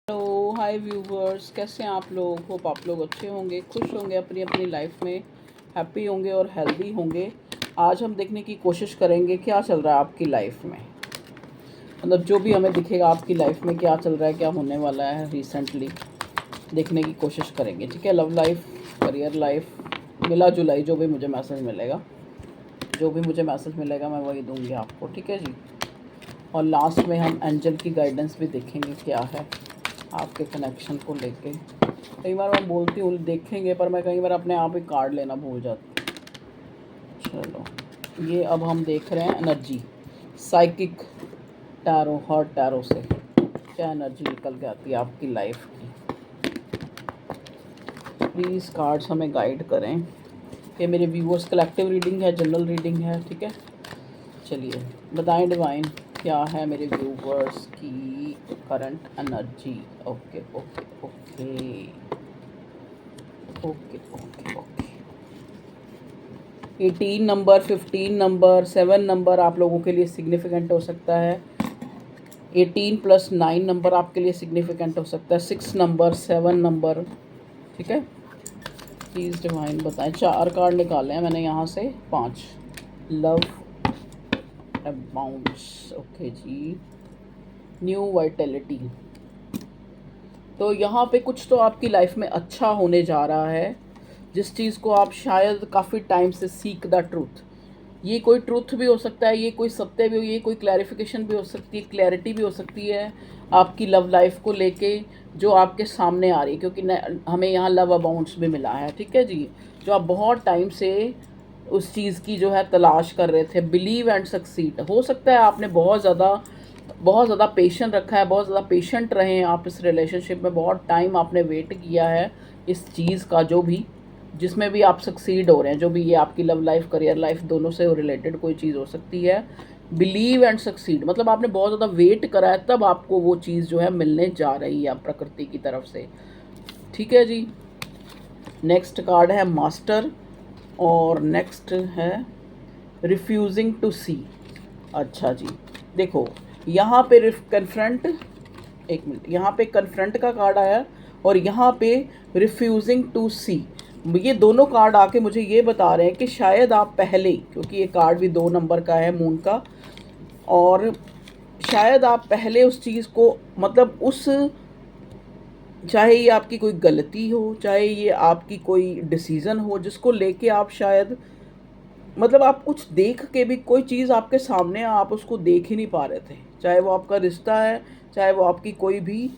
Hello hi viewers, कैसे हैं आप लोग। होप आप लोग अच्छे होंगे, खुश होंगे, अपनी अपनी लाइफ में हैप्पी होंगे और हेल्दी होंगे। आज हम देखने की कोशिश करेंगे क्या चल रहा है आपकी लाइफ में। मतलब जो भी हमें दिखेगा आपकी लाइफ में क्या चल रहा है, क्या होने वाला है रिसेंटली, देखने की कोशिश करेंगे। ठीक है, लव लाइफ, करियर लाइफ, मिला जुलाई जो भी मुझे मैसेज मिलेगा, मैं वही दूंगी आपको। ठीक है जी। और लास्ट में हम एंजल की गाइडेंस भी देखेंगे क्या है आपके कनेक्शन को लेके। कई बार मैं बोलती हूँ देखेंगे, पर मैं कई बार अपने आप ही कार्ड लेना भूल जाती हूँ। चलो, ये अब हम देख रहे हैं energy, psychic tarot, hurt tarot से क्या एनर्जी निकल के आती है आपकी लाइफ की। प्लीज़ कार्ड्स हमें गाइड करें। ये मेरे व्यूअर्स कलेक्टिव रीडिंग है, जनरल रीडिंग है। ठीक है, चलिए बताएं डिवाइन क्या है मेरे व्यूवर्स की current energy. Okay okay okay okay okay okay 18 number, 15 number, 7 number आप लोगों के लिए सिग्निफिकेंट हो सकता है। 18 + 9 नंबर आपके लिए सिग्निफिकेंट हो सकता है। 6 नंबर, 7 नंबर। ठीक है, प्लीज़ डिवाइन बताएं। 4 कार्ड निकाले हैं मैंने यहाँ से, 5। लव अबाउंड्स, ओके जी। न्यू वाइटैलिटी, तो यहाँ पे कुछ तो आपकी लाइफ में अच्छा होने जा रहा है, जिस चीज़ को आप शायद काफ़ी टाइम से सीख द ट्रूथ। ये कोई ट्रूथ भी हो सकता है, ये कोई सत्य भी हो, ये कोई क्लैरिफिकेशन भी हो सकती है, क्लैरिटी भी हो सकती है आपकी लव लाइफ को लेके, जो आपके सामने आ रही है। क्योंकि हमें यहाँ लव अबाउंड्स भी मिला है। ठीक है जी, जो आप बहुत टाइम से उस चीज़ की जो है तलाश कर रहे थे। बिलीव एंड सक्सीड, हो सकता है आपने बहुत ज़्यादा पेशेंट रखा है, बहुत ज़्यादा पेशेंट रहे हैं आप इस रिलेशनशिप में। बहुत टाइम आपने वेट किया है इस चीज़ का, जो भी जिसमें भी आप सक्सीड हो रहे हैं, जो भी ये आपकी लव लाइफ, करियर लाइफ, दोनों से रिलेटेड कोई चीज़ हो सकती है। बिलीव एंड सक्सीड मतलब आपने बहुत ज़्यादा वेट करा है, तब आपको वो चीज़ जो है मिलने जा रही है प्रकृति की तरफ से। ठीक है जी। नेक्स्ट कार्ड है मास्टर, और नेक्स्ट है रिफ्यूजिंग टू सी। अच्छा जी, देखो यहाँ पे कन्फ्रंट, एक मिनट, यहाँ पे कन्फ्रंट का कार्ड आया और यहाँ पे रिफ्यूजिंग टू सी। ये दोनों कार्ड आके मुझे ये बता रहे हैं कि शायद आप पहले, क्योंकि ये कार्ड भी 2 नंबर का है, मून का, और शायद आप पहले उस चीज़ को, मतलब उस, चाहे ये आपकी कोई गलती हो, चाहे ये आपकी कोई डिसीज़न हो, जिसको लेके आप शायद, मतलब आप कुछ देख के भी, कोई चीज़ आपके सामने आप उसको देख ही नहीं पा रहे थे। चाहे वो आपका रिश्ता है, चाहे वो आपकी कोई भी,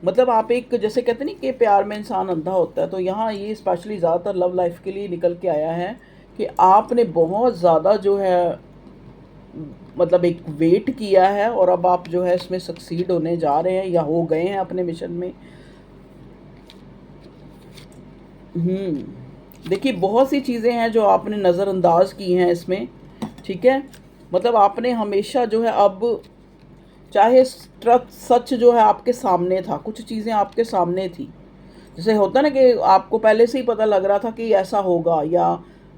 मतलब आप एक, जैसे कहते नहीं कि प्यार में इंसान अंधा होता है, तो यहाँ ये स्पेशली ज़्यादातर लव लाइफ के लिए निकल के आया है कि आपने बहुत ज़्यादा जो है, मतलब एक वेट किया है, और अब आप जो है इसमें सक्सीड होने जा रहे हैं या हो गए हैं अपने मिशन में। देखिए बहुत सी चीज़ें हैं जो आपने नज़रअंदाज की हैं इसमें। ठीक है, मतलब आपने हमेशा जो है, अब चाहे सच जो है आपके सामने था, कुछ चीज़ें आपके सामने थी, जैसे होता ना कि आपको पहले से ही पता लग रहा था कि ऐसा होगा,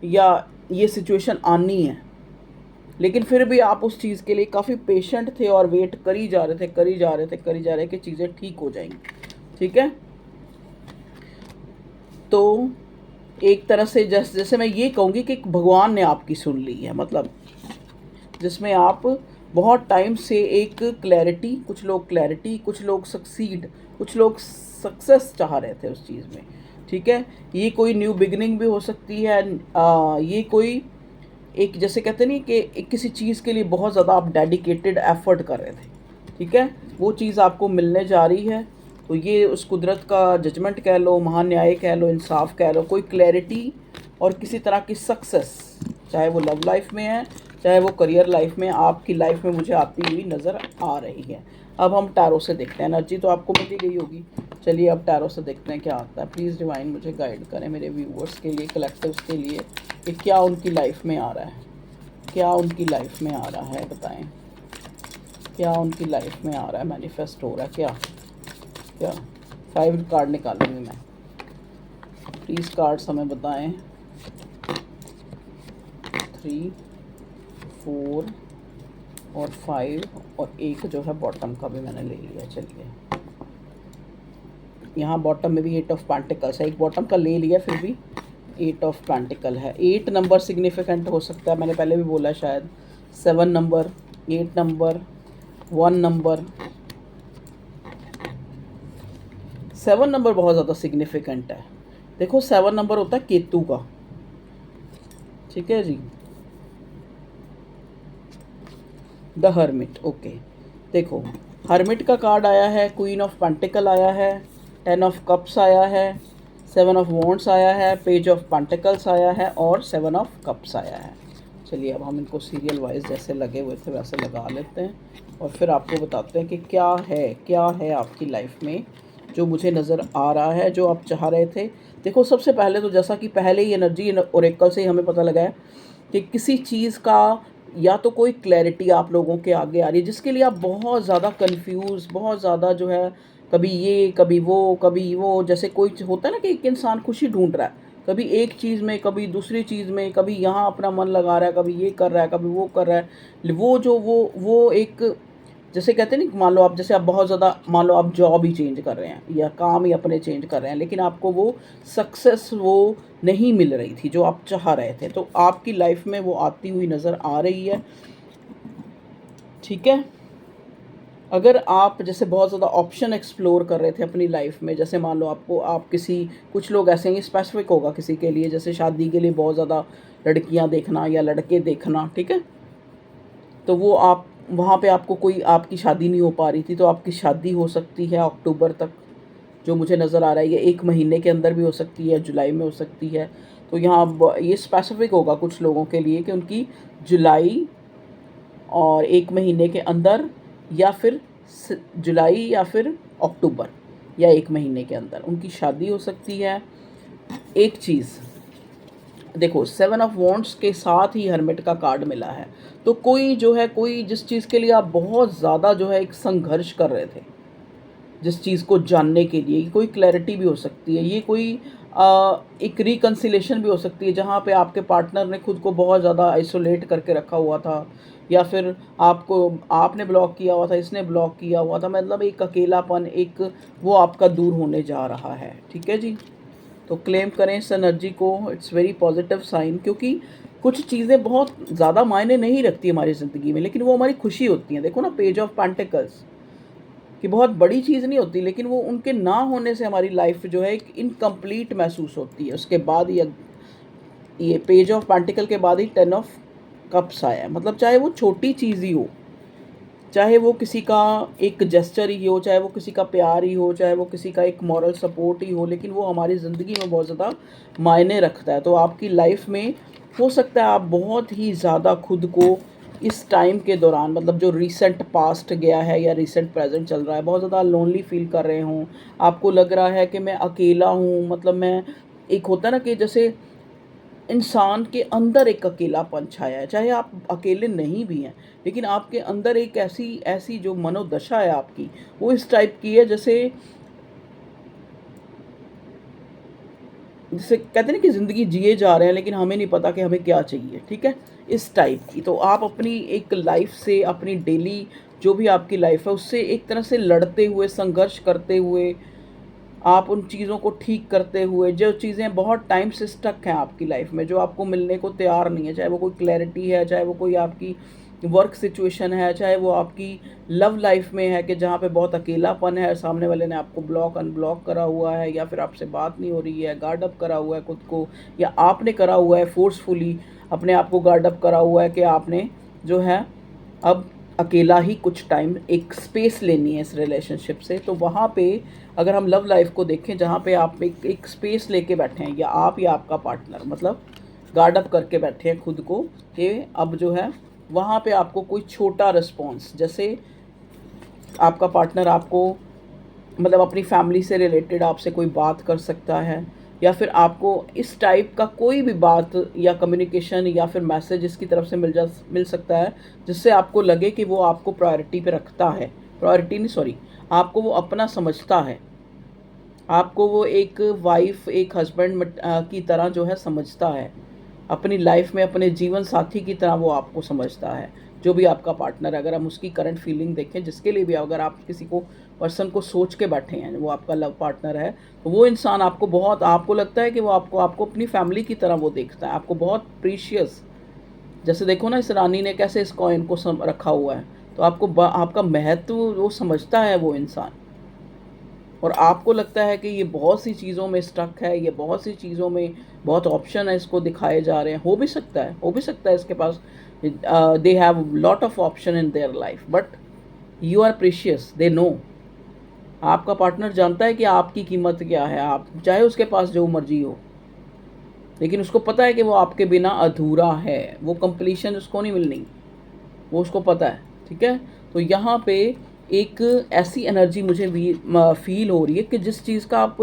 या ये सिचुएशन आनी है, लेकिन फिर भी आप उस चीज़ के लिए काफ़ी पेशेंट थे और वेट करी जा रहे थे, करी जा रहे कि चीज़ें ठीक हो जाएंगी। ठीक है, तो एक तरह से जैसे मैं ये कहूँगी कि भगवान ने आपकी सुन ली है, मतलब जिसमें आप बहुत टाइम से एक क्लैरिटी, कुछ लोग सक्सीड, कुछ लोग सक्सेस चाह रहे थे उस चीज़ में। ठीक है, ये कोई न्यू बिगिनिंग भी हो सकती है। ये कोई एक, जैसे कहते नहीं कि किसी चीज़ के लिए बहुत ज़्यादा आप डेडिकेटेड एफर्ट कर रहे थे। ठीक है, वो चीज़ आपको मिलने जा रही है। तो ये उस कुदरत का जजमेंट कह लो, महान्याय कह लो, इंसाफ कह लो, कोई क्लैरिटी और किसी तरह की सक्सेस, चाहे वो लव लाइफ में है, चाहे वो करियर लाइफ में, आपकी लाइफ में मुझे आती हुई नज़र आ रही है। अब हम टैरो से देखते हैं, एनर्जी तो आपको मिल गई होगी। चलिए अब टैरो से देखते हैं क्या आता है। प्लीज़ डिवाइन मुझे गाइड करें मेरे व्यूअर्स के लिए, कलेक्टिव्स के लिए, कि क्या उनकी लाइफ में आ रहा है, क्या उनकी लाइफ में आ रहा है, बताएं क्या उनकी लाइफ में आ रहा है, मैनिफेस्ट हो रहा है क्या। क्या 5 कार्ड निकालूंगी मैं, प्लीज़ कार्ड्स हमें बताएं। 3, 4 और 5, और एक जो है बॉटम का भी मैंने ले लिया। चलिए यहाँ बॉटम में भी 8 ऑफ पेंटिकल्स है, एक बॉटम का ले लिया फिर भी 8 ऑफ पेंटिकल है। 8 नंबर सिग्निफिकेंट हो सकता है, मैंने पहले भी बोला शायद। 7 नंबर, 8 नंबर, 1 नंबर। 7 नंबर बहुत ज़्यादा सिग्निफिकेंट है। देखो 7 नंबर होता है केतु का, ठीक है जी, द हर्मिट। ओके, देखो हर्मिट का कार्ड आया है, क्वीन ऑफ पेंटिकल आया है, 10 ऑफ कप्स आया है, 7 ऑफ वॉन्ड्स आया है, पेज ऑफ पेंटिकल्स आया है और 7 ऑफ कप्स आया है। चलिए अब हम इनको सीरियल वाइज जैसे लगे हुए थे वैसे लगा लेते हैं और फिर आपको बताते हैं कि क्या है आपकी लाइफ में जो मुझे नज़र आ रहा है, जो आप चाह रहे थे। देखो सबसे पहले तो जैसा कि पहले ही एनर्जी ओरेकल से ही हमें पता लगा है कि किसी चीज़ का या तो कोई क्लैरिटी आप लोगों के आगे आ रही है जिसके लिए आप बहुत ज़्यादा कंफ्यूज, बहुत ज़्यादा जो है कभी ये कभी वो, जैसे कोई होता है ना कि एक इंसान खुशी ढूंढ रहा है, कभी एक चीज़ में, कभी दूसरी चीज़ में, कभी यहाँ अपना मन लगा रहा है, कभी ये कर रहा है, कभी वो कर रहा है। वो एक, जैसे कहते हैं ना, मान लो आप, जैसे आप बहुत ज़्यादा, मान लो आप जॉब ही चेंज कर रहे हैं या काम ही अपने चेंज कर रहे हैं, लेकिन आपको वो सक्सेस वो नहीं मिल रही थी जो आप चाह रहे थे, तो आपकी लाइफ में वो आती हुई नज़र आ रही है, ठीक है। अगर आप जैसे बहुत ज़्यादा ऑप्शन एक्सप्लोर कर रहे थे अपनी लाइफ में, जैसे मान लो आपको, आप किसी, कुछ लोग ऐसे हैं, स्पेसिफिक होगा किसी के लिए, जैसे शादी के लिए बहुत ज़्यादा लड़कियां देखना या लड़के देखना, ठीक है, तो वो आप वहाँ पे आपको कोई, आपकी शादी नहीं हो पा रही थी, तो आपकी शादी हो सकती है अक्टूबर तक, जो मुझे नज़र आ रहा है। ये 1 महीने के अंदर भी हो सकती है, जुलाई में हो सकती है। तो यहाँ ये स्पेसिफिक होगा कुछ लोगों के लिए कि उनकी जुलाई और 1 महीने के अंदर, या फिर जुलाई या फिर अक्टूबर या 1 महीने के अंदर उनकी शादी हो सकती है। एक चीज़ देखो, 7 ऑफ वॉन्ड्स के साथ ही हर्मिट का कार्ड मिला है, तो कोई जो है, कोई जिस चीज़ के लिए आप बहुत ज़्यादा जो है एक संघर्ष कर रहे थे, जिस चीज़ को जानने के लिए, कोई क्लैरिटी भी हो सकती है, ये कोई एक रिकन्सिलेशन भी हो सकती है, जहाँ पे आपके पार्टनर ने खुद को बहुत ज़्यादा आइसोलेट करके रखा हुआ था, या फिर आपको, आपने ब्लॉक किया हुआ था, इसने ब्लॉक किया हुआ था, मतलब एक अकेलापन, एक वो आपका दूर होने जा रहा है, ठीक है जी। तो क्लेम करें इस एनर्जी को, इट्स वेरी पॉजिटिव साइन, क्योंकि कुछ चीज़ें बहुत ज़्यादा मायने नहीं रखती हमारी ज़िंदगी में, लेकिन वो हमारी खुशी होती हैं। देखो ना, पेज ऑफ पेंटिकल्स कि बहुत बड़ी चीज़ नहीं होती, लेकिन वो उनके ना होने से हमारी लाइफ जो है एक इनकम्प्लीट महसूस होती है। उसके बाद ये पेज ऑफ पेंटिकल के बाद ही 10 ऑफ कप्स आया है, मतलब चाहे वो छोटी चीज़ ही हो, चाहे वो किसी का एक जेस्चर ही हो, चाहे वो किसी का प्यार ही हो, चाहे वो किसी का एक मॉरल सपोर्ट ही हो, लेकिन वो हमारी ज़िंदगी में बहुत ज़्यादा मायने रखता है। तो आपकी लाइफ में हो सकता है आप बहुत ही ज़्यादा खुद को इस टाइम के दौरान, मतलब जो रीसेंट पास्ट गया है या रीसेंट प्रेजेंट चल रहा है, बहुत ज़्यादा लोनली फील कर रहे हों। आपको लग रहा है कि मैं अकेला हूँ, मतलब मैं, एक होता है ना कि जैसे इंसान के अंदर एक अकेलापन छाया है, चाहे आप अकेले नहीं भी हैं, लेकिन आपके अंदर एक ऐसी ऐसी जो मनोदशा है आपकी, वो इस टाइप की है, जैसे जिसे कहते हैं ना कि ज़िंदगी जिए जा रहे हैं लेकिन हमें नहीं पता कि हमें क्या चाहिए, ठीक है, इस टाइप की। तो आप अपनी एक लाइफ से, अपनी डेली जो भी आपकी लाइफ है उससे एक तरह से लड़ते हुए, संघर्ष करते हुए, आप उन चीज़ों को ठीक करते हुए, जो चीज़ें बहुत टाइम से स्टक हैं आपकी लाइफ में, जो आपको मिलने को तैयार नहीं है, चाहे वो कोई क्लैरिटी है, चाहे वो कोई आपकी वर्क सिचुएशन है, चाहे वो आपकी लव लाइफ में है कि जहाँ पे बहुत अकेलापन है, सामने वाले ने आपको ब्लॉक अनब्लॉक करा हुआ है, या फिर आपसे बात नहीं हो रही है, गार्ड अप करा हुआ है खुद को, या आपने करा हुआ है फोर्सफुली अपने आप को गार्ड अप करा हुआ है कि आपने जो है अब अकेला ही कुछ टाइम एक स्पेस लेनी है इस रिलेशनशिप से। तो वहाँ पे अगर हम लव लाइफ को देखें, जहाँ पे आप एक स्पेस लेके बैठे हैं, या आपका पार्टनर, मतलब गार्ड अप करके बैठे हैं खुद को कि अब जो है वहाँ पे आपको कोई छोटा रिस्पॉन्स, जैसे आपका पार्टनर आपको, मतलब अपनी फैमिली से रिलेटेड आपसे कोई बात कर सकता है, या फिर आपको इस टाइप का कोई भी बात या कम्युनिकेशन या फिर मैसेज इसकी तरफ से मिल सकता है, जिससे आपको लगे कि वो आपको प्रायोरिटी पे रखता है, प्रायोरिटी नहीं, सॉरी, आपको वो अपना समझता है, आपको वो एक वाइफ, एक हस्बैंड की तरह जो है समझता है, अपनी लाइफ में अपने जीवन साथी की तरह वो आपको समझता है, जो भी आपका पार्टनर। अगर हम उसकी करंट फीलिंग देखें, जिसके लिए भी, अगर आप किसी को पर्सन को सोच के बैठे हैं, वो आपका लव पार्टनर है, तो वो इंसान आपको बहुत, आपको लगता है कि वो आपको अपनी फैमिली की तरह वो देखता है, आपको बहुत प्रीशियस। जैसे देखो ना इस रानी ने कैसे इस कॉइन को रखा हुआ है, तो आपका महत्व वो समझता है वो इंसान। और आपको लगता है कि ये बहुत सी चीज़ों में स्टक है, ये बहुत सी चीज़ों में बहुत ऑप्शन है इसको दिखाए जा रहे हैं। हो भी सकता है इसके पास, they have lot of option in their life, but you are precious, they know. आपका पार्टनर जानता है कि आपकी कीमत क्या है, आप चाहे उसके पास जो मर्जी हो, लेकिन उसको पता है कि वो आपके बिना अधूरा है, वो कंप्लीशन उसको नहीं मिलनी, वो उसको पता है। ठीक है, तो यहाँ पे एक ऐसी एनर्जी मुझे फील हो रही है कि जिस चीज़ का आप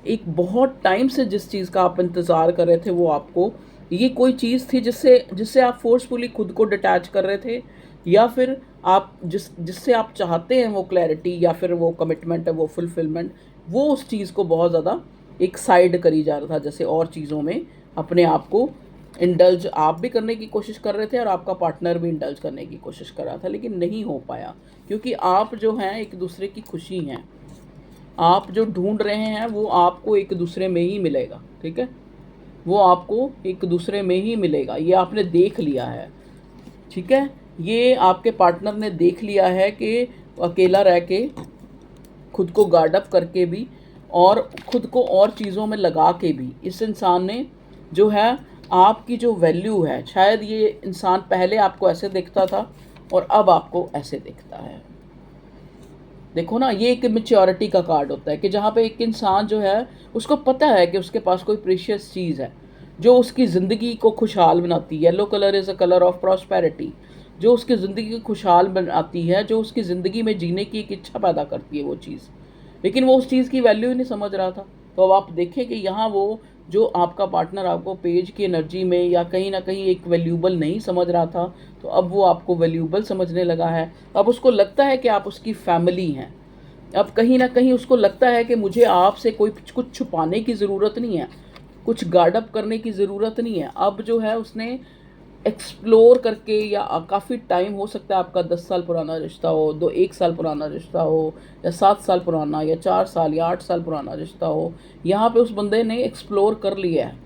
एक बहुत टाइम से जिस चीज़ का आप इंतज़ार कर रहे थे, वो आपको, ये कोई चीज़ थी जिससे जिससे आप फोर्सफुली खुद को डिटैच कर रहे थे, या फिर आप जिससे आप चाहते हैं वो क्लैरिटी या फिर वो कमिटमेंट है, वो फुलफिलमेंट, वो उस चीज़ को बहुत ज़्यादा एक साइड करी जा रहा था, जैसे और चीज़ों में अपने आप को इंडल्ज आप भी करने की कोशिश कर रहे थे और आपका पार्टनर भी इंडल्ज करने की कोशिश कर रहा था, लेकिन नहीं हो पाया, क्योंकि आप जो हैं एक दूसरे की खुशी हैं, आप जो ढूंढ रहे हैं वो आपको एक दूसरे में ही मिलेगा। ठीक है, वो आपको एक दूसरे में ही मिलेगा, ये आपने देख लिया है। ठीक है, ये आपके पार्टनर ने देख लिया है कि अकेला रह के, खुद को गार्ड अप करके भी और खुद को और चीज़ों में लगा के भी, इस इंसान ने जो है आपकी जो वैल्यू है, शायद ये इंसान पहले आपको ऐसे देखता था और अब आपको ऐसे देखता है। देखो ना, ये एक मेच्योरिटी का कार्ड होता है कि जहाँ पे एक इंसान जो है उसको पता है कि उसके पास कोई प्रीशियस चीज़ है जो उसकी ज़िंदगी को खुशहाल बनाती है। Yellow colour is a colour of prosperity, जो उसकी ज़िंदगी को खुशहाल बनाती है, जो उसकी ज़िंदगी में जीने की एक इच्छा पैदा करती है वो चीज़, लेकिन वो उस चीज़ की वैल्यू ही नहीं समझ रहा था। तो अब आप देखें कि यहाँ वो जो आपका पार्टनर आपको पेज की एनर्जी में या कहीं ना कहीं एक वैल्यूबल नहीं समझ रहा था, तो अब वो आपको वैल्यूबल समझने लगा है। अब उसको लगता है कि आप उसकी फैमिली हैं। अब कहीं ना कहीं उसको लगता है कि मुझे आपसे कोई कुछ छुपाने की ज़रूरत नहीं है, कुछ गार्ड अप करने की ज़रूरत नहीं है। अब जो है उसने एक्सप्लोर करके, या काफ़ी टाइम हो सकता है आपका 10 साल पुराना रिश्ता हो, 1 साल पुराना रिश्ता हो, या 7 साल पुराना, या 4 साल या 8 साल पुराना रिश्ता हो, यहाँ पे उस बंदे ने एक्सप्लोर कर लिया है,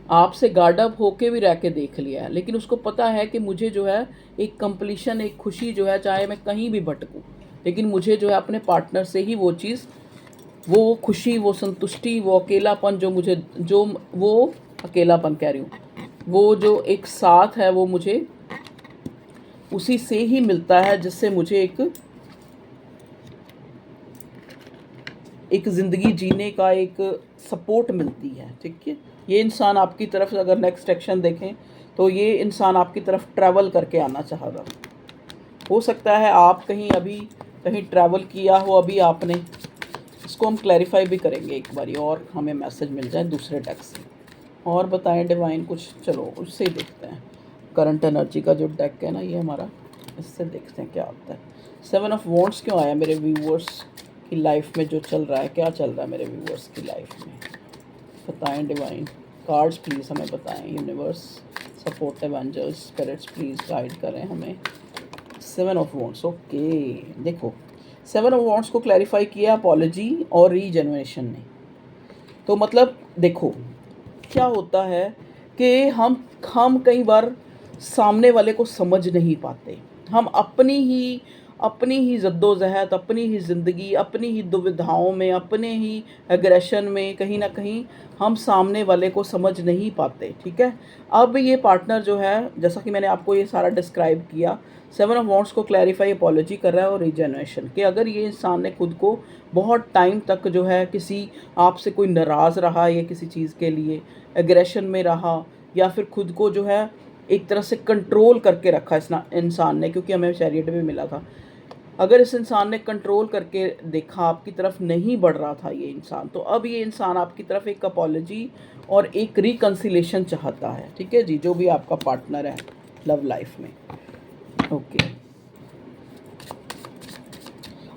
आपसे गार्ड अप होके भी रह के देख लिया है, लेकिन उसको पता है कि मुझे जो है एक कंप्लीशन, एक खुशी जो है, चाहे मैं कहीं भी भटकूँ, लेकिन मुझे जो है अपने पार्टनर से ही वो चीज़, वो खुशी, वो संतुष्टि, वो अकेलापन जो मुझे, जो वो अकेलापन कह रही हूँ, वो जो एक साथ है, वो मुझे उसी से ही मिलता है जिससे मुझे एक ज़िंदगी जीने का एक सपोर्ट मिलती है। ठीक है, ये इंसान आपकी तरफ, अगर नेक्स्ट एक्शन देखें तो ये इंसान आपकी तरफ ट्रैवल करके आना चाहेगा। हो सकता है आप कहीं ट्रैवल किया हो अभी आपने, इसको हम क्लैरिफाई भी करेंगे एक बारी, और हमें मैसेज मिल जाए दूसरे टेक्स्ट से। और बताएं डिवाइन कुछ, चलो उससे ही देखते हैं। करंट एनर्जी का जो डेक है ना ये हमारा, इससे देखते हैं क्या आता है। 7 ऑफ वॉन्ड्स क्यों आया मेरे व्यूवर्स की लाइफ में, जो चल रहा है, क्या चल रहा है मेरे व्यूवर्स की लाइफ में, बताएं डिवाइन कार्ड्स प्लीज़ हमें बताएं। Universe, supportive angels, spirits please guide करें हमें। 7 ऑफ वॉन्ड्स, ओके। देखो 7 ऑफ वॉन्ड्स को क्लैरिफाई किया अपॉलॉजी और रीजनरेशन ने। तो मतलब देखो क्या होता है कि हम कई बार सामने वाले को समझ नहीं पाते। हम अपनी ही जद्दोजहद, अपनी ही ज़िंदगी, अपनी ही दुविधाओं में, अपने ही एग्रेशन में कहीं ना कहीं हम सामने वाले को समझ नहीं पाते। ठीक है, अब ये पार्टनर जो है, जैसा कि मैंने आपको ये सारा डिस्क्राइब किया, 7 ऑफ वॉन्ड्स को क्लैरिफाई अपॉलॉजी कर रहा है और रीजनरेशन, कि अगर ये इंसान ने खुद को बहुत टाइम तक जो है किसी आपसे कोई नाराज़ रहा, या किसी चीज़ के लिए एग्रेशन में रहा, या फिर खुद को जो है एक तरह से कंट्रोल करके रखा इस इंसान ने, क्योंकि हमें चैरियट भी मिला था। अगर इस इंसान ने कंट्रोल करके देखा, आपकी तरफ नहीं बढ़ रहा था ये इंसान, तो अब ये इंसान आपकी तरफ एक अपॉलॉजी और एक रिकन्सिलेशन चाहता है। ठीक है जी, जो भी आपका पार्टनर है लव लाइफ में। ओके,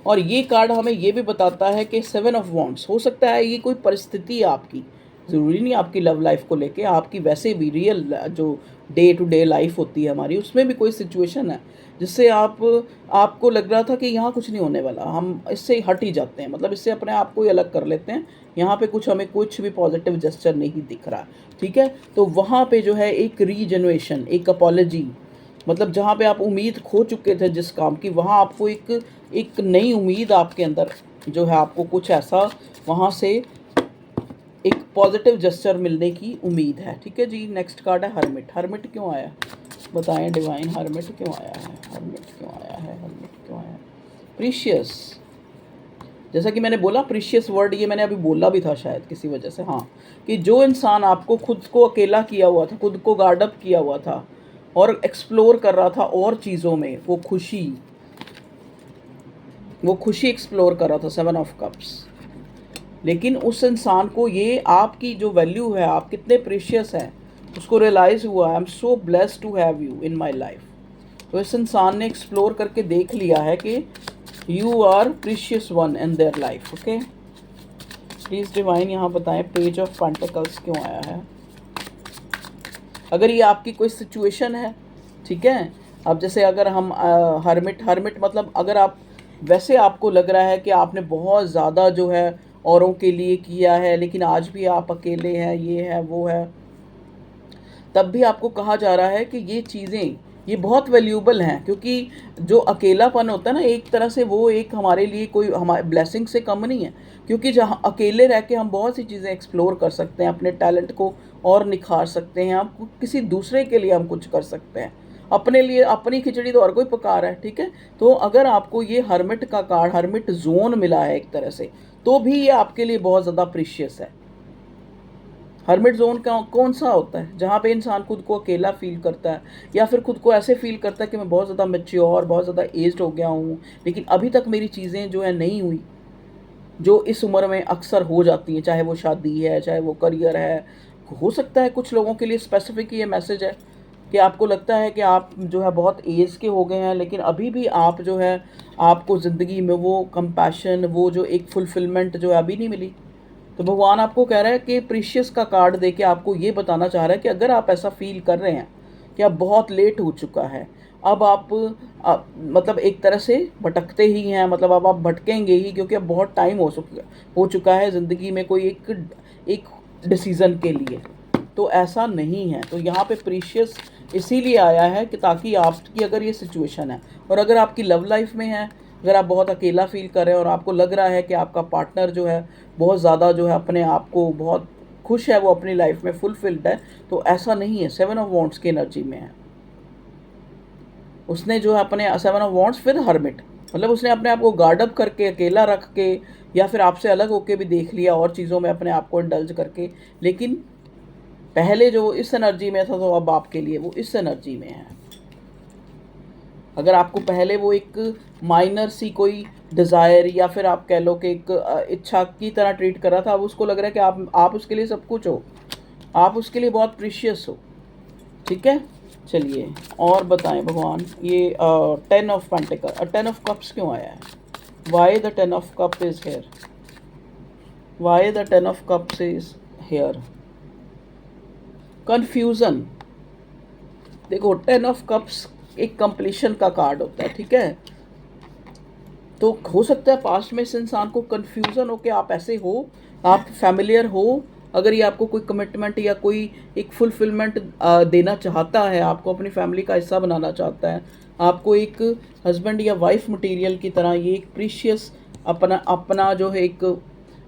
और ये कार्ड हमें ये भी बताता है कि 7 ऑफ वॉन्ड्स, हो सकता है ये कोई परिस्थिति है आपकी ज़रूरी नहीं आपकी लव लाइफ को लेके, आपकी वैसे भी रियल जो डे टू डे लाइफ होती है हमारी, उसमें भी कोई सिचुएशन है जिससे आपको लग रहा था कि यहाँ कुछ नहीं होने वाला, हम इससे हट ही जाते हैं, मतलब इससे अपने आप को ही अलग कर लेते हैं, यहाँ पे हमें कुछ भी पॉजिटिव जेस्चर नहीं दिख रहा, ठीक है। तो वहाँ पे जो है एक रीजनरेशन, एक अपॉलजी, मतलब जहाँ पे आप उम्मीद खो चुके थे जिस काम की, वहाँ आपको एक एक नई उम्मीद आपके अंदर जो है, आपको कुछ ऐसा वहाँ से एक पॉजिटिव जेस्चर मिलने की उम्मीद है, ठीक है जी। नेक्स्ट कार्ड है हर्मिट। हर्मिट क्यों आया, बताएं डिवाइन, हर्मिट क्यों आया है, हर्मिट क्यों आया है, हर्मिट क्यों आया है। प्रीशियस, जैसा कि मैंने बोला प्रीशियस वर्ड ये मैंने अभी बोला भी था शायद किसी वजह से, हाँ, कि जो इंसान आपको खुद को अकेला किया हुआ था, खुद को गार्ड अप किया हुआ था और एक्सप्लोर कर रहा था और चीज़ों में, वो खुशी एक्सप्लोर कर रहा था, 7 ऑफ कप्स, लेकिन उस इंसान को ये आपकी जो वैल्यू है, आप कितने प्रीशियस हैं, उसको रियलाइज़ हुआ, I am so blessed to have you in my life. तो इस इंसान ने एक्सप्लोर करके देख लिया है कि you are precious one in their life. Okay, please divine यहाँ बताएं पेज ऑफ पेंटिकल्स क्यों आया है। अगर ये आपकी कोई सिचुएशन है, ठीक है, अब जैसे अगर हम हर्मिट मतलब अगर आप वैसे आपको लग रहा है कि आपने बहुत ज़्यादा जो है औरों के लिए किया है, लेकिन आज भी आप अकेले हैं, ये है वो है, तब भी आपको कहा जा रहा है कि ये चीज़ें ये बहुत वैल्यूबल हैं, क्योंकि जो अकेलापन होता है ना, एक तरह से वो एक हमारे लिए कोई हमारे ब्लेसिंग से कम नहीं है, क्योंकि जहाँ अकेले रह के हम बहुत सी चीज़ें एक्सप्लोर कर सकते हैं, अपने टैलेंट को और निखार सकते हैं, आप किसी दूसरे के लिए हम कुछ कर सकते हैं, अपने लिए अपनी खिचड़ी तो और कोई पका रहा है, ठीक है। तो अगर आपको ये हर्मिट का कार्ड, हर्मिट जोन मिला है एक तरह से, तो भी ये आपके लिए बहुत ज़्यादा प्रीशियस है। हर्मिट जोन का कौन सा होता है, जहाँ पे इंसान खुद को अकेला फील करता है, या फिर खुद को ऐसे फील करता है कि मैं बहुत ज़्यादा मैच्योर, बहुत ज़्यादा एज्ड हो गया हूँ, लेकिन अभी तक मेरी चीज़ें जो है नहीं हुई, जो इस उम्र में अक्सर हो जाती हैं, चाहे वो शादी है, चाहे वो करियर है। हो सकता है कुछ लोगों के लिए स्पेसिफिक ये मैसेज है कि आपको लगता है कि आप जो है बहुत एज के हो गए हैं, लेकिन अभी भी आप जो है, आपको ज़िंदगी में वो कंपैशन, वो जो एक फुलफिलमेंट जो है अभी नहीं मिली। तो भगवान आपको कह रहा है कि प्रीशियस का कार्ड देके आपको ये बताना चाह रहा है कि अगर आप ऐसा फील कर रहे हैं कि अब बहुत लेट हो चुका है, अब मतलब एक तरह से भटकते ही हैं, मतलब अब आप भटकेंगे ही, क्योंकि अब बहुत टाइम हो चुका है ज़िंदगी में कोई एक डिसीज़न के लिए, तो ऐसा नहीं है। तो यहाँ पे प्रीशियस इसीलिए आया है कि ताकि आपकी अगर ये सिचुएशन है, और अगर आपकी लव लाइफ में है, अगर आप बहुत अकेला फील कर रहे हैं और आपको लग रहा है कि आपका पार्टनर जो है बहुत ज़्यादा जो है अपने आप को बहुत खुश है, वो अपनी लाइफ में फुलफिल्ड है, तो ऐसा नहीं है। 7 ऑफ वॉन्ड्स की एनर्जी में है, उसने जो है अपने 7 ऑफ वॉन्ड्स विद हर्मिट, मतलब उसने अपने आप को गार्ड अप करके, अकेला रख के, या फिर आपसे अलग होके भी देख लिया और चीज़ों में अपने आप को इंडल्ज करके, लेकिन पहले जो इस एनर्जी में था, तो अब आपके लिए वो इस एनर्जी में है। अगर आपको पहले वो एक माइनर सी कोई डिज़ायर, या फिर आप कह लो कि एक इच्छा की तरह ट्रीट कर रहा था, अब उसको लग रहा है कि आप उसके लिए सब कुछ हो, आप उसके लिए बहुत प्रीशियस हो, ठीक है। चलिए और बताएं भगवान, ये 10 ऑफ पेंटिकल, 10 ऑफ कप्स क्यों आया है, why the 10 of cup is here, why the 10 of cups is here. Confusion, देखो 10 ऑफ कप्स एक कंप्लीशन का कार्ड होता है, ठीक है। तो हो सकता है पास्ट में इस इंसान को कन्फ्यूज़न हो कि आप ऐसे हो, आप फैमिलियर हो, अगर ये आपको कोई कमिटमेंट या कोई एक फुलफिलमेंट देना चाहता है, आपको अपनी फैमिली का हिस्सा बनाना चाहता है, आपको एक हस्बैंड या वाइफ मटेरियल की तरह ये एक प्रीशियस अपना अपना जो है एक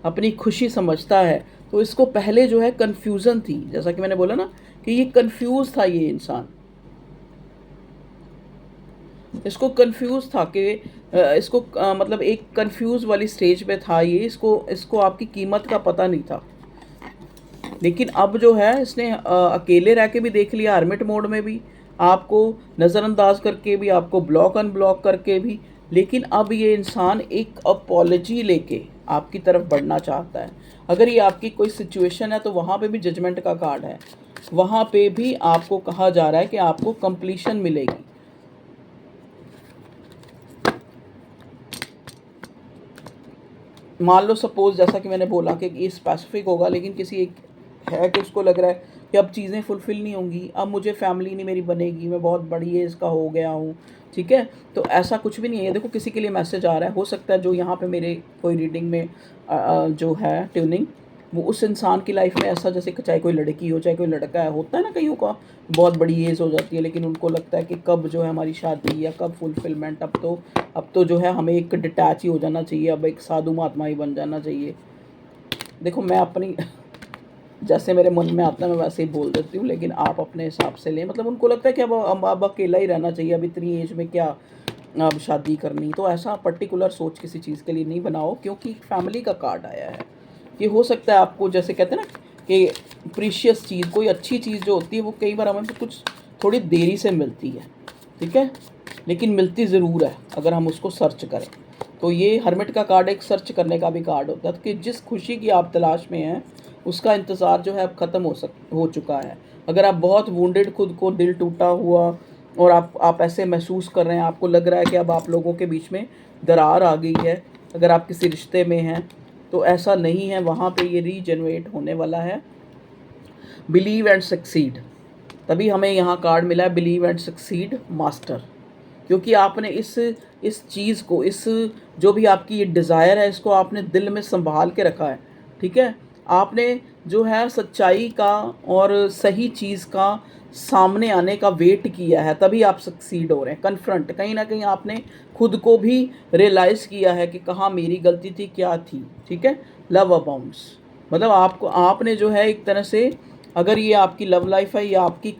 अपनी खुशी समझता है, तो इसको पहले जो है कन्फ्यूज़न थी, जैसा कि मैंने बोला ना कि ये कन्फ्यूज़ था, ये इंसान इसको कंफ्यूज था कि इसको मतलब एक कंफ्यूज वाली स्टेज पे था ये, इसको आपकी कीमत का पता नहीं था, लेकिन अब जो है इसने अकेले रह के भी देख लिया, हर्मिट मोड में भी, आपको नज़रअंदाज करके भी, आपको ब्लॉक अनब्लॉक करके भी, लेकिन अब ये इंसान एक अपॉलजी लेके आपकी तरफ बढ़ना चाहता है। अगर ये आपकी कोई सिचुएशन है, तो वहाँ पे भी जजमेंट का कार्ड है, वहाँ पे भी आपको कहा जा रहा है कि आपको कंप्लीशन मिलेगी। मान लो सपोज, जैसा कि मैंने बोला कि ये स्पेसिफिक होगा, लेकिन किसी एक है कि उसको लग रहा है कि अब चीज़ें फुलफ़िल नहीं होंगी, अब मुझे फैमिली नहीं मेरी बनेगी, मैं बहुत बड़ी एज का हो गया हूँ, ठीक है? तो ऐसा कुछ भी नहीं है। ये देखो किसी के लिए मैसेज आ रहा है, हो सकता है जो यहाँ पे मेरे कोई रीडिंग में जो है ट्यूनिंग, वो उस इंसान की लाइफ में ऐसा, जैसे कि चाहे कोई लड़की हो चाहे कोई लड़का है, होता है ना कईयों का बहुत बड़ी एज हो जाती है, लेकिन उनको लगता है कि कब जो है हमारी शादी या कब फुलफिलमेंट, अब तो जो है हमें एक डिटैच ही हो जाना चाहिए, अब एक साधु महात्मा ही बन जाना चाहिए। देखो मैं अपनी जैसे मेरे मन में आता है मैं वैसे ही बोल देती हूँ, लेकिन आप अपने हिसाब से लें। मतलब उनको लगता है कि अब अकेला ही रहना चाहिए, अब इतनी एज में क्या अब शादी करनी। तो ऐसा पर्टिकुलर सोच किसी चीज़ के लिए नहीं बनाओ, क्योंकि फैमिली का कार्ड आया है। ये हो सकता है आपको, जैसे कहते हैं ना कि प्रीशियस चीज़, कोई अच्छी चीज़ जो होती है वो कई बार हमें कुछ थोड़ी देरी से मिलती है, ठीक है, लेकिन मिलती ज़रूर है अगर हम उसको सर्च करें। तो ये हर्मिट का कार्ड एक सर्च करने का भी कार्ड होता है, कि जिस खुशी की आप तलाश में हैं उसका इंतज़ार जो है अब ख़त्म हो चुका है। अगर आप बहुत वुंडेड, खुद को दिल टूटा हुआ, और आप ऐसे महसूस कर रहे हैं, आपको लग रहा है कि अब आप लोगों के बीच में दरार आ गई है, अगर आप किसी रिश्ते में हैं, तो ऐसा नहीं है। वहाँ पे ये रीजनरेट होने वाला है। बिलीव एंड सक्सीड, तभी हमें यहाँ कार्ड मिला है, बिलीव एंड सक्सीड मास्टर, क्योंकि आपने इस चीज़ को, इस जो भी आपकी ये डिज़ायर है, इसको आपने दिल में संभाल के रखा है, ठीक है। आपने जो है सच्चाई का और सही चीज़ का सामने आने का वेट किया है, तभी आप सक्सीड हो रहे हैं। कन्फ्रंट, कहीं ना कहीं आपने खुद को भी रियलाइज़ किया है कि कहाँ मेरी गलती थी, क्या थी, ठीक है। लव अबाउंड्स, मतलब आपने जो है एक तरह से, अगर ये आपकी लव लाइफ है या आपकी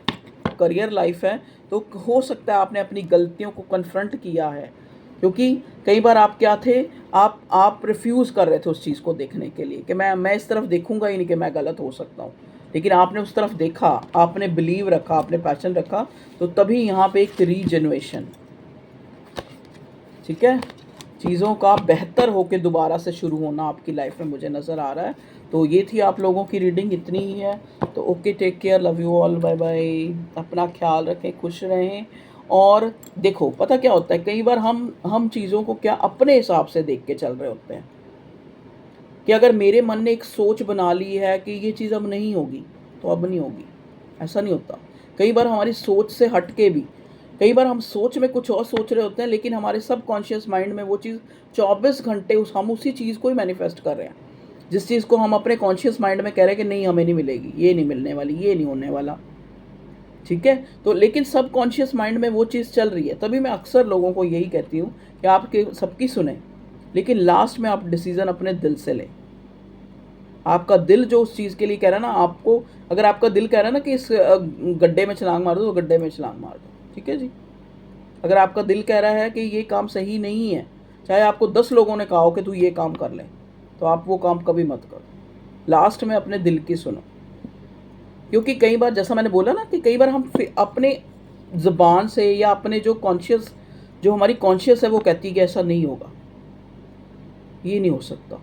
करियर लाइफ है, तो हो सकता है आपने अपनी गलतियों को कन्फ्रंट किया है, क्योंकि कई बार आप क्या थे, आप रिफ्यूज़ कर रहे थे उस चीज़ को देखने के लिए कि मैं इस तरफ देखूंगा ही नहीं कि मैं गलत हो सकता हूँ, लेकिन आपने उस तरफ देखा, आपने बिलीव रखा, आपने पैशन रखा, तो तभी यहाँ पे एक रीजनरेशन, ठीक है, चीज़ों का बेहतर होकर दोबारा से शुरू होना आपकी लाइफ में मुझे नज़र आ रहा है। तो ये थी आप लोगों की रीडिंग, इतनी ही है। तो okay, take care, love you all, bye bye. अपना ख्याल रखें, खुश रहें। और देखो पता क्या होता है, कई बार हम चीज़ों को क्या अपने हिसाब से देख के चल रहे होते हैं, कि अगर मेरे मन ने एक सोच बना ली है कि ये चीज़ अब नहीं होगी, तो अब नहीं होगी, ऐसा नहीं होता। कई बार हमारी सोच से हट के भी, कई बार हम सोच में कुछ और सोच रहे होते हैं, लेकिन हमारे सबकॉन्शियस माइंड में वो चीज़ 24 घंटे हम उसी चीज़ को ही मैनिफेस्ट कर रहे हैं, जिस चीज़ को हम अपने कॉन्शियस माइंड में कह रहे हैं कि नहीं हमें नहीं मिलेगी, ये नहीं मिलने वाली, ये नहीं होने वाला, ठीक है। तो लेकिन सबकॉन्शियस माइंड में वो चीज़ चल रही है। तभी मैं अक्सर लोगों को यही कहती हूँ कि आप सबकी सुने, लेकिन लास्ट में आप डिसीज़न अपने दिल से लें। आपका दिल जो उस चीज़ के लिए कह रहा है ना, आपको अगर आपका दिल कह रहा है ना कि इस गड्ढे में छलांग मार दो, तो गड्ढे में छलांग मार दो, ठीक है जी। अगर आपका दिल कह रहा है कि ये काम सही नहीं है, चाहे आपको 10 लोगों ने कहा हो कि तू ये काम कर ले, तो आप वो काम कभी मत करो। लास्ट में अपने दिल की सुनो, क्योंकि कई बार जैसा मैंने बोला ना कि कई बार हम अपने ज़ुबान से या अपने जो हमारी कॉन्शियस है वो कहती है कि ऐसा नहीं होगा, ये नहीं हो सकता,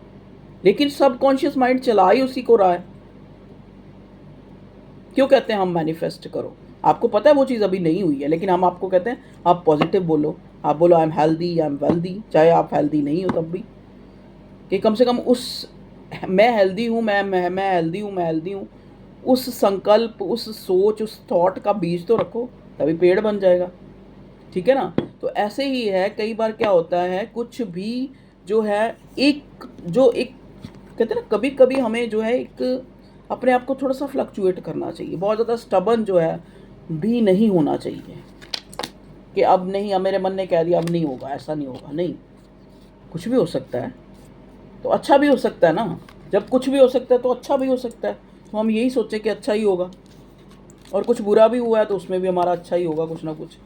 लेकिन सबकॉन्शियस माइंड चला ही उसी को रहा है। क्यों कहते हैं हम मैनिफेस्ट करो, आपको पता है वो चीज़ अभी नहीं हुई है, लेकिन हम आपको कहते हैं आप पॉजिटिव बोलो, आप बोलो I am healthy, I am wealthy, चाहे आप हेल्दी नहीं हो तब भी, कि कम से कम उस मैं हेल्दी हूँ, मैं हेल्दी हूँ, मैं हेल्दी हूँ, उस संकल्प, उस सोच, उस थॉट का बीज तो रखो, तभी पेड़ बन जाएगा, ठीक है ना। तो ऐसे ही है, कई बार क्या होता है, कुछ भी जो है एक कहते हैं ना, कभी कभी हमें जो है एक अपने आप को थोड़ा सा फ्लक्चुएट करना चाहिए, बहुत ज़्यादा स्टबन जो है भी नहीं होना चाहिए कि अब नहीं, अब मेरे मन ने कह दिया अब नहीं होगा, ऐसा नहीं होगा, नहीं, कुछ भी हो सकता है, तो अच्छा भी हो सकता है ना। जब कुछ भी हो सकता है तो अच्छा भी हो सकता है, तो हम यही सोचें कि अच्छा ही होगा, और कुछ बुरा भी हुआ है तो उसमें भी हमारा अच्छा ही होगा कुछ ना कुछ,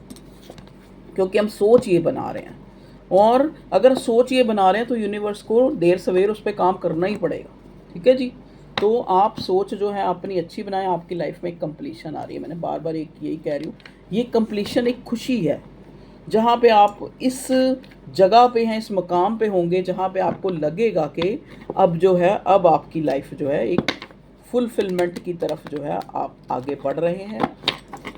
क्योंकि हम सोच ये बना रहे हैं। और अगर सोच ये बना रहे हैं तो यूनिवर्स को देर सवेर उस पर काम करना ही पड़ेगा, ठीक है जी। तो आप सोच जो है अपनी अच्छी बनाएं, आपकी लाइफ में एक कंप्लीशन आ रही है, मैंने बार बार एक यही कह रही हूँ, ये कंप्लीशन एक खुशी है, जहाँ पे आप इस जगह पे हैं, इस मकाम पे होंगे जहाँ पे आपको लगेगा कि अब जो है, अब आपकी लाइफ जो है एक फुलफिलमेंट की तरफ जो है आप आगे बढ़ रहे हैं,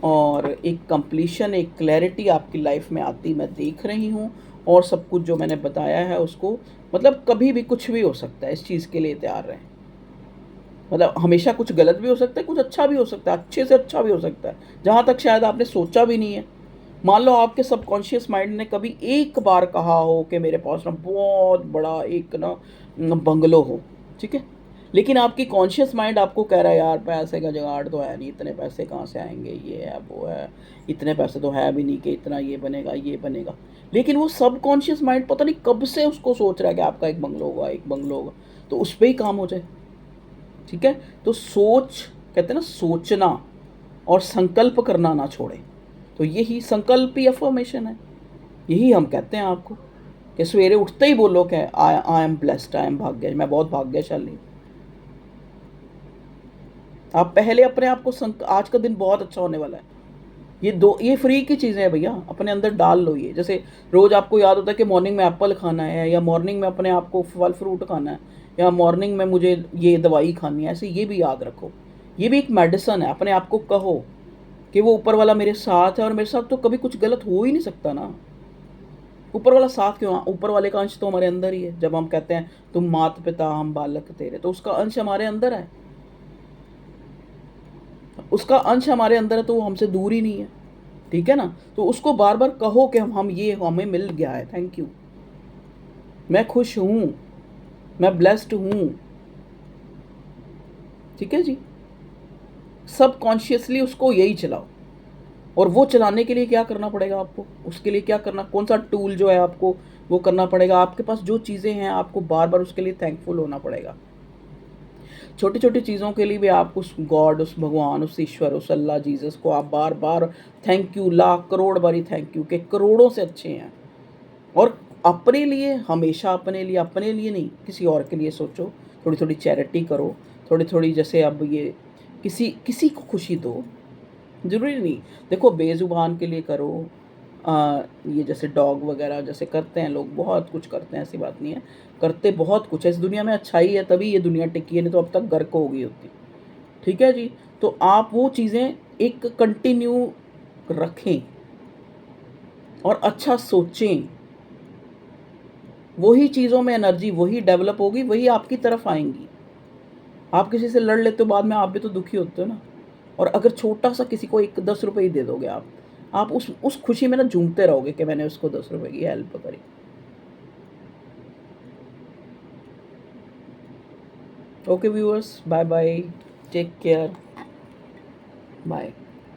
और एक कंप्लीशन, एक क्लैरिटी आपकी लाइफ में आती मैं देख रही हूँ। और सब कुछ जो मैंने बताया है उसको, मतलब कभी भी कुछ भी हो सकता है, इस चीज़ के लिए तैयार रहें, मतलब हमेशा कुछ गलत भी हो सकता है, कुछ अच्छा भी हो सकता है, अच्छे से अच्छा भी हो सकता है, जहाँ तक शायद आपने सोचा भी नहीं है। मान लो आपके सबकॉन्शियस माइंड ने कभी एक बार कहा हो कि मेरे पास ना बहुत बड़ा एक ना बंगलो हो, ठीक है, लेकिन आपकी कॉन्शियस माइंड आपको कह रहा है यार पैसे का जुगाड़ तो है नहीं, इतने पैसे कहाँ से आएंगे, ये है वो है, इतने पैसे तो है भी नहीं कि इतना ये बनेगा। लेकिन वो सब कॉन्शियस माइंड पता नहीं कब से उसको सोच रहा है कि आपका एक बंगलो होगा, एक बंगलो होगा, तो उस पर ही काम हो जाए। ठीक है, तो सोच, कहते हैं ना सोचना और संकल्प करना ना छोड़े, तो यही संकल्प ही अफर्मेशन है। यही हम कहते हैं आपको कि सवेरे उठते ही बोलो कि I am blessed, I am भाग्य, मैं बहुत भाग्यशाली। आप पहले अपने आप को आज का दिन बहुत अच्छा होने वाला है। ये फ्री की चीज़ें हैं भैया, अपने अंदर डाल लो ये। जैसे रोज़ आपको याद होता है कि मॉर्निंग में एप्पल खाना है, या मॉर्निंग में अपने आप को फल फ्रूट खाना है, या मॉर्निंग में मुझे ये दवाई खानी है, ऐसे ये भी याद रखो। ये भी एक मेडिसन है। अपने आप को कहो कि वो ऊपर वाला मेरे साथ है, और मेरे साथ तो कभी कुछ गलत हो ही नहीं सकता ना। ऊपर वाला साथ क्यों? ऊपर वाले का अंश तो हमारे अंदर ही है। जब हम कहते हैं तुम मात पिता हम बालक तेरे, तो उसका अंश हमारे अंदर है। उसका अंश हमारे अंदर है तो वो हमसे दूर ही नहीं है। ठीक है ना? तो उसको बार बार कहो कि हम ये हमें मिल गया है, थैंक यू, मैं खुश हूँ, मैं ब्लेस्ड हूँ। ठीक है जी, सब कॉन्शियसली उसको यही चलाओ। और वो चलाने के लिए क्या करना पड़ेगा आपको? उसके लिए क्या करना, कौन सा टूल जो है आपको वो करना पड़ेगा? आपके पास जो चीज़ें हैं आपको बार बार उसके लिए थैंकफुल होना पड़ेगा। छोटी छोटी चीज़ों के लिए भी आप उस गॉड, उस भगवान, उस ईश्वर, उस अल्लाह, जीसस को आप बार बार थैंक यू, लाख करोड़ बारी थैंक यू, के करोड़ों से अच्छे हैं। और अपने लिए हमेशा, अपने लिए नहीं, किसी और के लिए सोचो। थोड़ी थोड़ी चैरिटी करो, थोड़ी थोड़ी, जैसे अब ये किसी किसी को खुशी दो। ज़रूरी नहीं, देखो बेज़ुबान के लिए करो। ये जैसे डॉग वगैरह जैसे करते हैं लोग, बहुत कुछ करते हैं, ऐसी बात नहीं है, करते बहुत कुछ है। इस दुनिया में अच्छाई है तभी ये दुनिया टिकी है, नहीं तो अब तक गर्क हो गई होती। ठीक है जी, तो आप वो चीज़ें एक कंटिन्यू रखें और अच्छा सोचें। वही चीज़ों में एनर्जी वही डेवलप होगी, वही आपकी तरफ आएंगी। आप किसी से लड़ लेते हो, बाद में आप भी तो दुखी होते हो ना। और अगर छोटा सा किसी को एक 10 रुपये ही दे दोगे आप उस खुशी में ना झूमते रहोगे कि मैंने उसको 10 रुपये की हेल्प करी। Okay viewers, bye bye, take care, bye.